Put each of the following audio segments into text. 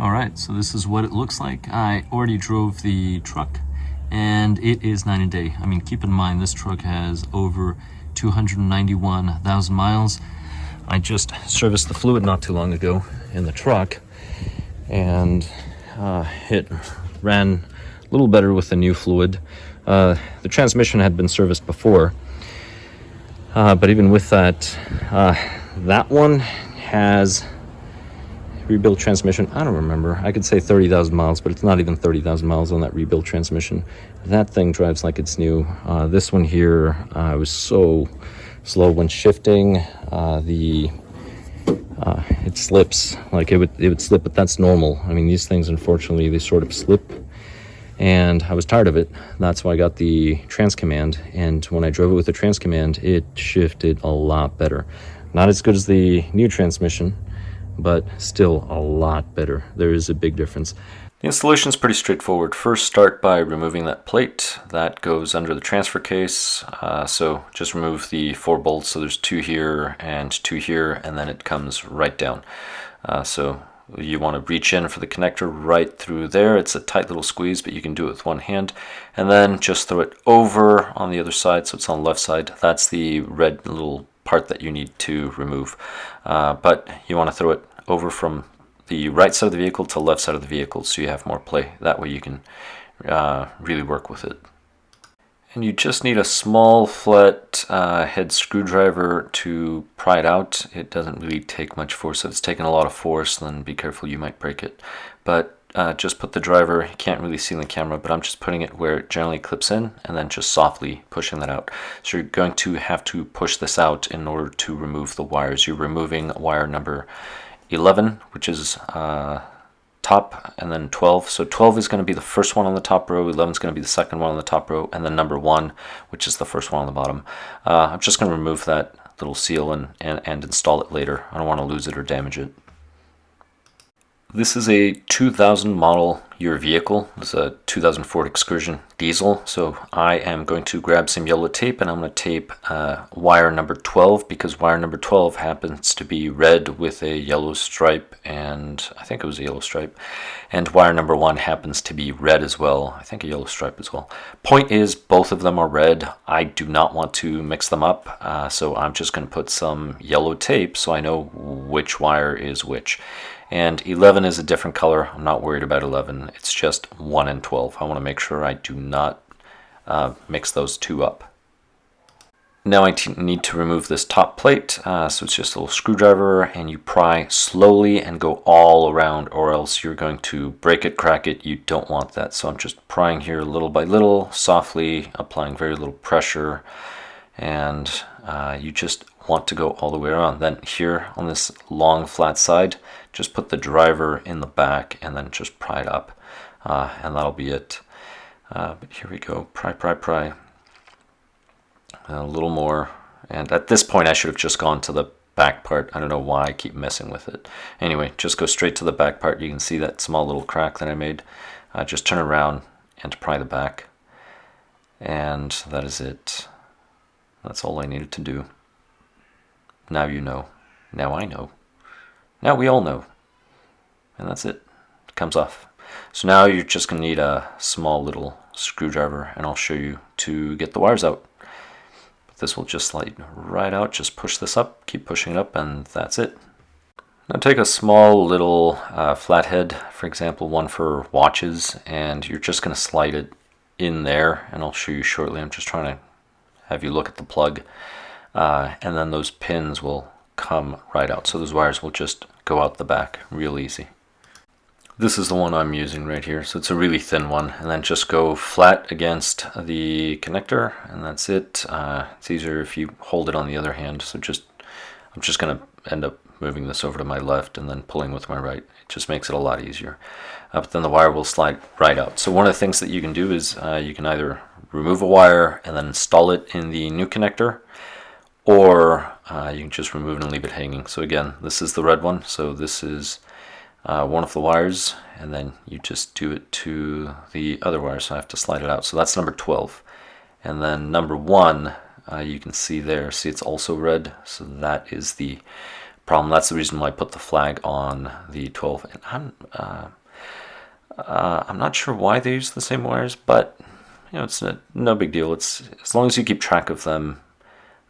Alright, so this is what it looks like. I already drove the truck and it is night and day. I mean, keep in mind this truck has over 291,000 miles. I just serviced the fluid not too long ago in the truck, and it ran a little better with the new fluid. The transmission had been serviced before, but even with that, that one has rebuilt transmission. I don't remember. I could say 30,000 miles, but it's not even 30,000 miles on that rebuilt transmission. That thing drives like it's new. This one here was so slow when shifting. It slips. Like it would slip, but that's normal. I mean, these things, unfortunately, they sort of slip. And I was tired of it. That's why I got the TransCommand. And when I drove it with the TransCommand, it shifted a lot better. Not as good as the new transmission, but still a lot better. There is a big difference. The installation is pretty straightforward. First, start by removing that plate. That goes under the transfer case. So just remove the 4 bolts. So there's 2 here and 2 here, and then it comes right down. So you want to reach in for the connector right through there. It's a tight little squeeze, but you can do it with one hand. And then just throw it over on the other side, so it's on the left side. That's the red little part that you need to remove. But you want to throw it over from the right side of the vehicle to the left side of the vehicle so you have more play. That way you can really work with it. And you just need a small flat head screwdriver to pry it out. It doesn't really take much force. If it's taking a lot of force, then be careful, you might break it. But just put the driver, you can't really see in the camera, but I'm just putting it where it generally clips in and then just softly pushing that out. So you're going to have to push this out in order to remove the wires. You're removing wire number 11, which is top, and then 12. So 12 is going to be the first one on the top row, 11 is going to be the second one on the top row, and then number 1, which is the first one on the bottom. I'm just going to remove that little seal and install it later. I don't want to lose it or damage it. This is a 2000 model year vehicle. It's a 2000 Ford Excursion diesel. So I am going to grab some yellow tape and I'm going to tape wire number 12, because wire number 12 happens to be red with a yellow stripe, and I think it was a yellow stripe. And wire number 1 happens to be red as well. I think a yellow stripe as well. Point is, both of them are red. I do not want to mix them up, so I'm just going to put some yellow tape so I know which wire is which. And 11 is a different color. I'm not worried about 11. It's just 1 and 12. I want to make sure I do not mix those two up. Now I need to remove this top plate. So it's just a little screwdriver, and you pry slowly and go all around, or else you're going to break it, crack it. You don't want that. So I'm just prying here little by little, softly, applying very little pressure. And you just want to go all the way around. Then here on this long flat side, just put the driver in the back and then just pry it up, and that'll be it. But here we go, pry. A little more, and at this point I should have just gone to the back part. I don't know why I keep messing with it. Anyway, just go straight to the back part. You can see that small little crack that I made. Just turn around and pry the back, and that is it. That's all I needed to do. Now you know. Now I know. Now we all know. And that's it. It comes off. So now you're just going to need a small little screwdriver, and I'll show you to get the wires out. But this will just slide right out. Just push this up, keep pushing it up, and that's it. Now take a small little flathead, for example, one for watches, and you're just going to slide it in there, and I'll show you shortly. I'm just trying to have you look at the plug, and then those pins will come right out. So those wires will just go out the back real easy. This is the one I'm using right here, so it's a really thin one, and then just go flat against the connector, and that's it. It's easier if you hold it on the other hand, so I'm just going to end up moving this over to my left and then pulling with my right. It just makes it a lot easier. But then the wire will slide right out. So one of the things that you can do is you can either remove a wire and then install it in the new connector, or you can just remove it and leave it hanging. So again, this is the red one, so this is one of the wires, and then you just do it to the other wire, so I have to slide it out. So that's number 12. And then number 1, you can see there, see it's also red, so that is the problem. That's the reason why I put the flag on the 12. And I'm not sure why they use the same wires, but you know, it's no big deal. It's as long as you keep track of them,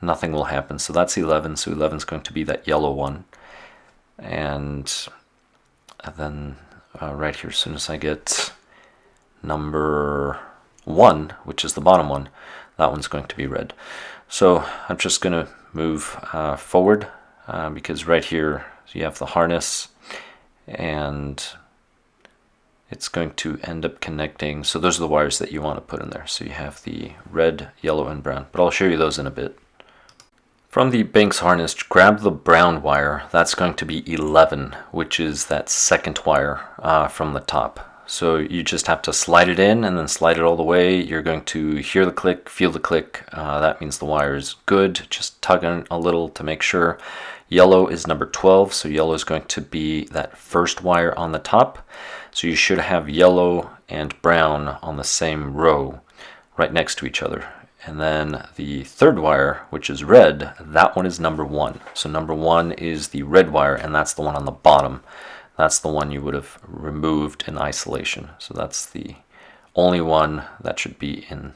nothing will happen. So that's 11. So 11 is going to be that yellow one, and then right here, as soon as I get number 1, which is the bottom one, that one's going to be red. So I'm just going to move forward because right here you have the harness, and it's going to end up connecting. So those are the wires that you want to put in there. So you have the red, yellow, and brown, but I'll show you those in a bit. From the Banks harness, grab the brown wire. That's going to be 11, which is that second wire from the top. So you just have to slide it in and then slide it all the way. You're going to hear the click, feel the click. That means the wire is good. Just tug on a little to make sure. Yellow is number 12, so yellow is going to be that first wire on the top. So you should have yellow and brown on the same row right next to each other. And then the third wire, which is red, that one is number 1. So number 1 is the red wire, and that's the one on the bottom. That's the one you would have removed in isolation. So that's the only one that should be in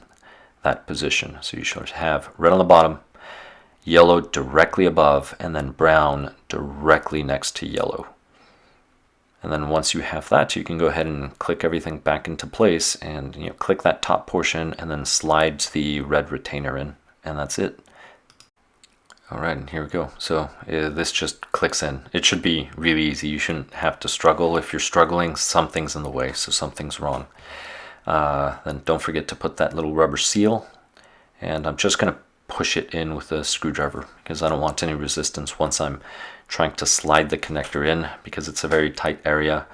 that position. So you should have red on the bottom, yellow directly above, and then brown directly next to yellow. And then once you have that, you can go ahead and click everything back into place, and click that top portion and then slide the red retainer in, and that's it. All right, and here we go. So this just clicks in. It should be really easy. You shouldn't have to struggle. If you're struggling, something's in the way, so something's wrong. Then don't forget to put that little rubber seal, and I'm just going to push it in with a screwdriver because I don't want any resistance once I'm trying to slide the connector in, because it's a very tight area.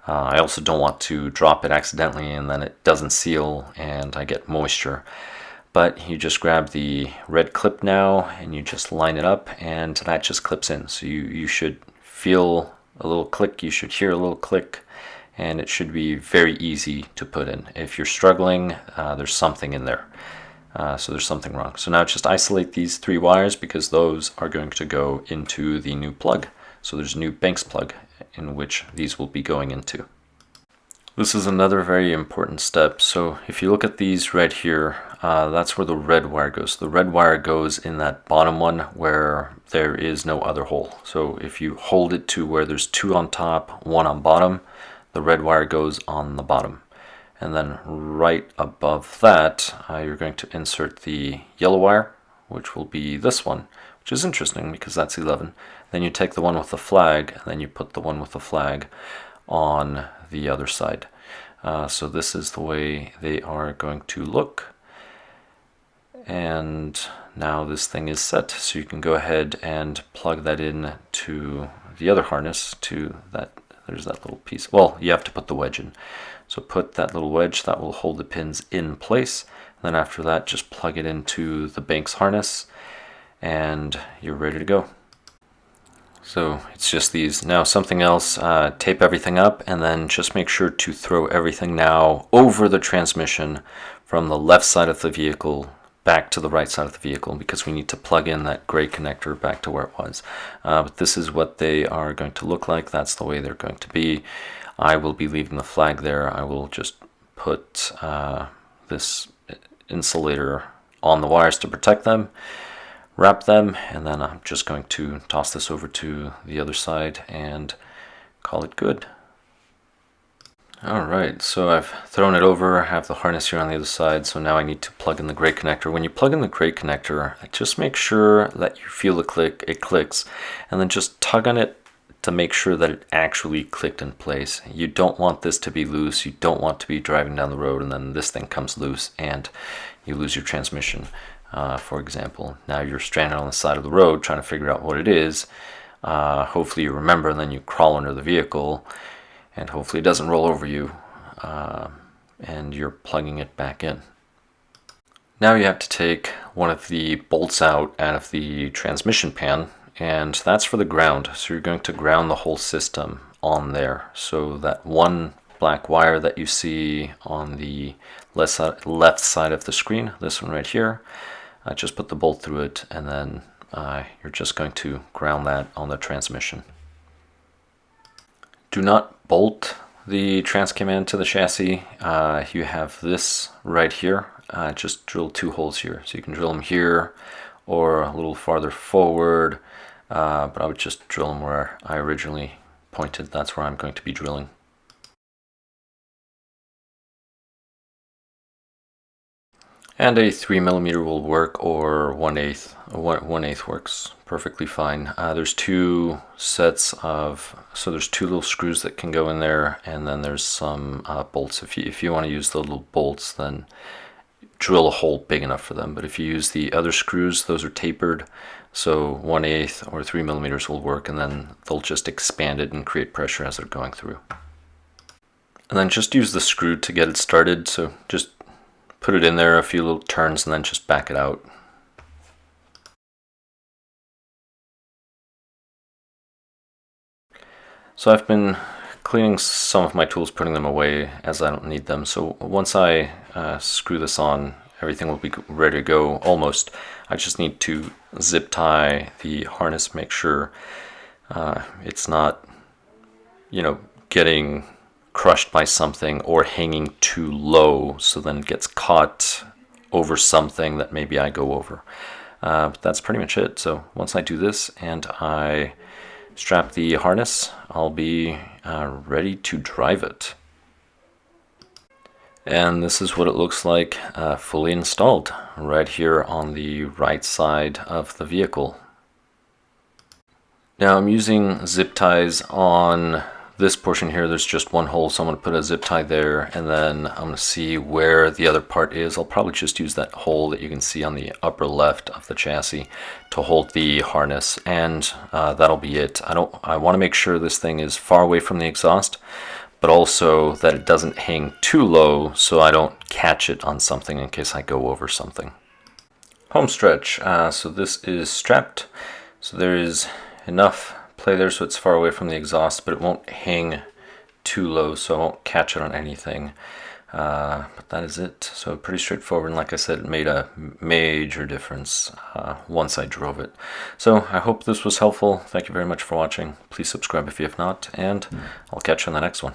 I also don't want to drop it accidentally and then it doesn't seal and I get moisture. But you just grab the red clip now and you just line it up, and that just clips in. So you should feel a little click, you should hear a little click, and it should be very easy to put in. If you're struggling, there's something in there. So there's something wrong. So now just isolate these 3 wires because those are going to go into the new plug. So there's a new Banks plug in which these will be going into. This is another very important step. So if you look at these right here, that's where the red wire goes. The red wire goes in that bottom one where there is no other hole. So if you hold it to where there's 2 on top, 1 on bottom, the red wire goes on the bottom. And then right above that, you're going to insert the yellow wire, which will be this one, which is interesting because that's 11. Then you take the one with the flag, and then you put the one with the flag on the other side. So this is the way they are going to look. And now this thing is set, so you can go ahead and plug that in to the other harness, to that. There's that little piece. Well, you have to put the wedge in. So put that little wedge that will hold the pins in place. And then after that, just plug it into the Banks harness and you're ready to go. So it's just these. Now something else, tape everything up and then just make sure to throw everything now over the transmission from the left side of the vehicle back to the right side of the vehicle, because we need to plug in that gray connector back to where it was. But this is what they are going to look like. That's the way they're going to be. I will be leaving the flag there. I will just put this insulator on the wires to protect them, wrap them, and then I'm just going to toss this over to the other side and call it good. Alright, so I've thrown it over, I have the harness here on the other side, so now I need to plug in the gray connector. When you plug in the gray connector, just make sure that you feel the click, it clicks, and then just tug on it to make sure that it actually clicked in place. You don't want this to be loose, you don't want to be driving down the road and then this thing comes loose and you lose your transmission, for example. Now you're stranded on the side of the road trying to figure out what it is. Hopefully you remember, and then you crawl under the vehicle, and hopefully it doesn't roll over you, and you're plugging it back in. Now you have to take one of the bolts out of the transmission pan, and that's for the ground. So you're going to ground the whole system on there. So that one black wire that you see on the left side of the screen, this one right here, just put the bolt through it and then you're just going to ground that on the transmission. Do not bolt the TransCommand to the chassis. You have this right here. Just drill 2 holes here. So you can drill them here or a little farther forward, but I would just drill them where I originally pointed. That's where I'm going to be drilling. And a 3mm will work, or 1/8 works perfectly fine. There's 2 sets of, so there's 2 little screws that can go in there, and then there's some bolts. If you want to use the little bolts, then drill a hole big enough for them. But if you use the other screws, those are tapered, so 1/8 or 3mm will work, and then they'll just expand it and create pressure as they're going through. And then just use the screw to get it started. So just put it in there a few little turns and then just back it out. So I've been cleaning some of my tools, putting them away as I don't need them. So once I screw this on, everything will be ready to go almost. I just need to zip tie the harness, make sure it's not, getting crushed by something or hanging too low, so then it gets caught over something that maybe I go over. But that's pretty much it. So once I do this and I strap the harness, I'll be ready to drive it. And this is what it looks like fully installed right here on the right side of the vehicle. Now I'm using zip ties on this portion here. There's just 1 hole, so I'm going to put a zip tie there, and then I'm going to see where the other part is. I'll probably just use that hole that you can see on the upper left of the chassis to hold the harness, and that'll be it. I want to make sure this thing is far away from the exhaust, but also that it doesn't hang too low so I don't catch it on something in case I go over something. Home stretch. So this is strapped, so there is enough play there so it's far away from the exhaust, but it won't hang too low, so I won't catch it on anything. But that is it. So pretty straightforward, and like I said, it made a major difference once I drove it. So I hope this was helpful. Thank you very much for watching. Please subscribe if you have not, and I'll catch you on the next one.